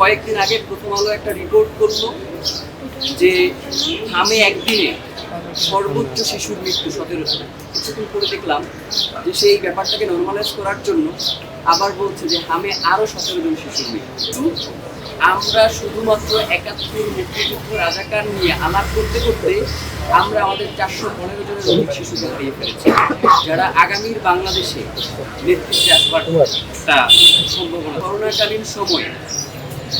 কয়েকদিন আগে প্রথম আলো একটা রিপোর্ট করলো যে হামে একদিনে সর্বোচ্চ শিশুর মৃত্যু 17টা। কিছুদিন করে দেখলাম যে সেই ব্যাপারটাকে নর্মালাইজ করার জন্য আবার বলছে যে হামে আরো 17 জন শিশুর মৃত্যু। আমরা শুধুমাত্র 71 মুক্তিযুদ্ধ রাজাকার নিয়ে আলাপ করতে করতে আমরা আমাদের 415 জনের অধিক শিশুকে হারিয়ে ফেলেছি, যারা আগামীর বাংলাদেশে নেতৃত্বে আসবার একটা সম্ভাবনা। করোনাকালীন সময়ে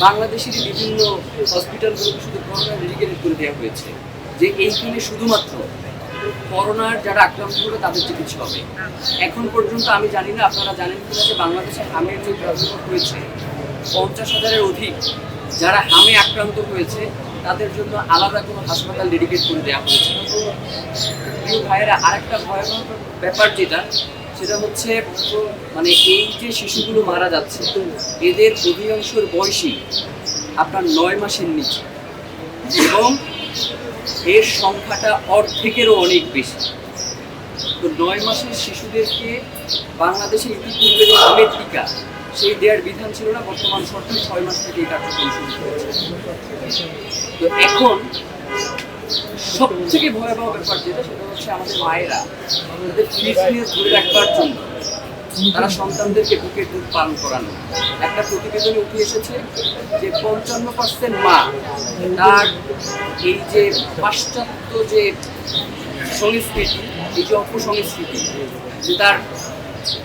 বাংলাদেশের বিভিন্ন হসপিটালগুলোকে শুধু করোনা ডেডিকেটেড করে দেওয়া হয়েছে যে এইখানে শুধুমাত্র করোনার যারা আক্রান্ত হবে তাদের চিকিৎসা হবে। এখন পর্যন্ত আমি জানি না আপনারা জানেন কিনা যে বাংলাদেশে হামের যে প্রাদুর্ভাব হয়েছে 50,000-এর অধিক যারা হামে আক্রান্ত হয়েছে তাদের জন্য আলাদা কোনো হাসপাতাল ডেডিকেট করে দেওয়া হয়েছে। প্রিয় ভাইয়েরা, আরেকটা ভয়াবহ ব্যাপার সেটা হচ্ছে মানে এই যে শিশুগুলো মারা যাচ্ছে এদের অধিকাংশের বয়সী আপনার 9 মাসের নিচে এবং এর সংখ্যাটা অর্ধেকেরও অনেক বেশি। তো 9 মাসের শিশুদেরকে বাংলাদেশে ইতিপূর্বে যে হামের টিকা সেই দেওয়ার বিধান ছিল না, বর্তমান সরকার 6 মাস থেকে এই কার্যক্রম শুরু করেছে। তো এখন সব থেকে ভয়াবহ ব্যাপার সেটা হচ্ছে আমাদের মায়েরা তাদের ফিটনেস ধরে রাখবার জন্য তারা সন্তানদেরকে বুকের দুধ পান করানো। একটা প্রতিবেদনে উঠে এসেছে যে 55% মা তার এই যে পাশ্চাত্য যে সংস্কৃতি, এই যে অপসংস্কৃতি যে তার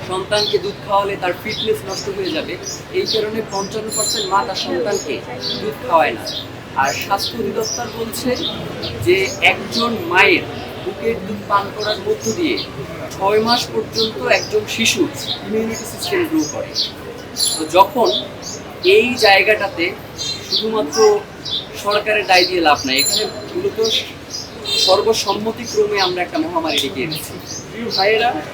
সন্তানকে দুধ খাওয়ালে তার ফিটনেস নষ্ট হয়ে যাবে, এই কারণে 55% মা তার সন্তানকে দুধ খাওয়ায় না। আর স্বাস্থ্য অধিদপ্তর বলছে যে একজন মায়ের বুকের দুধ পান করার মধ্য দিয়ে 6 মাস পর্যন্ত একজন শিশু ইমিউনিটি সিস্টেম গ্রো করে। তো যখন এই জায়গাটাতে শুধুমাত্র সরকারের দায় দিয়ে লাভ নাই, এখানে মূলত সর্বসম্মতিক্রমে আমরা একটা মহামারী ডেকে এনেছি। প্রিয় ভাইয়েরা,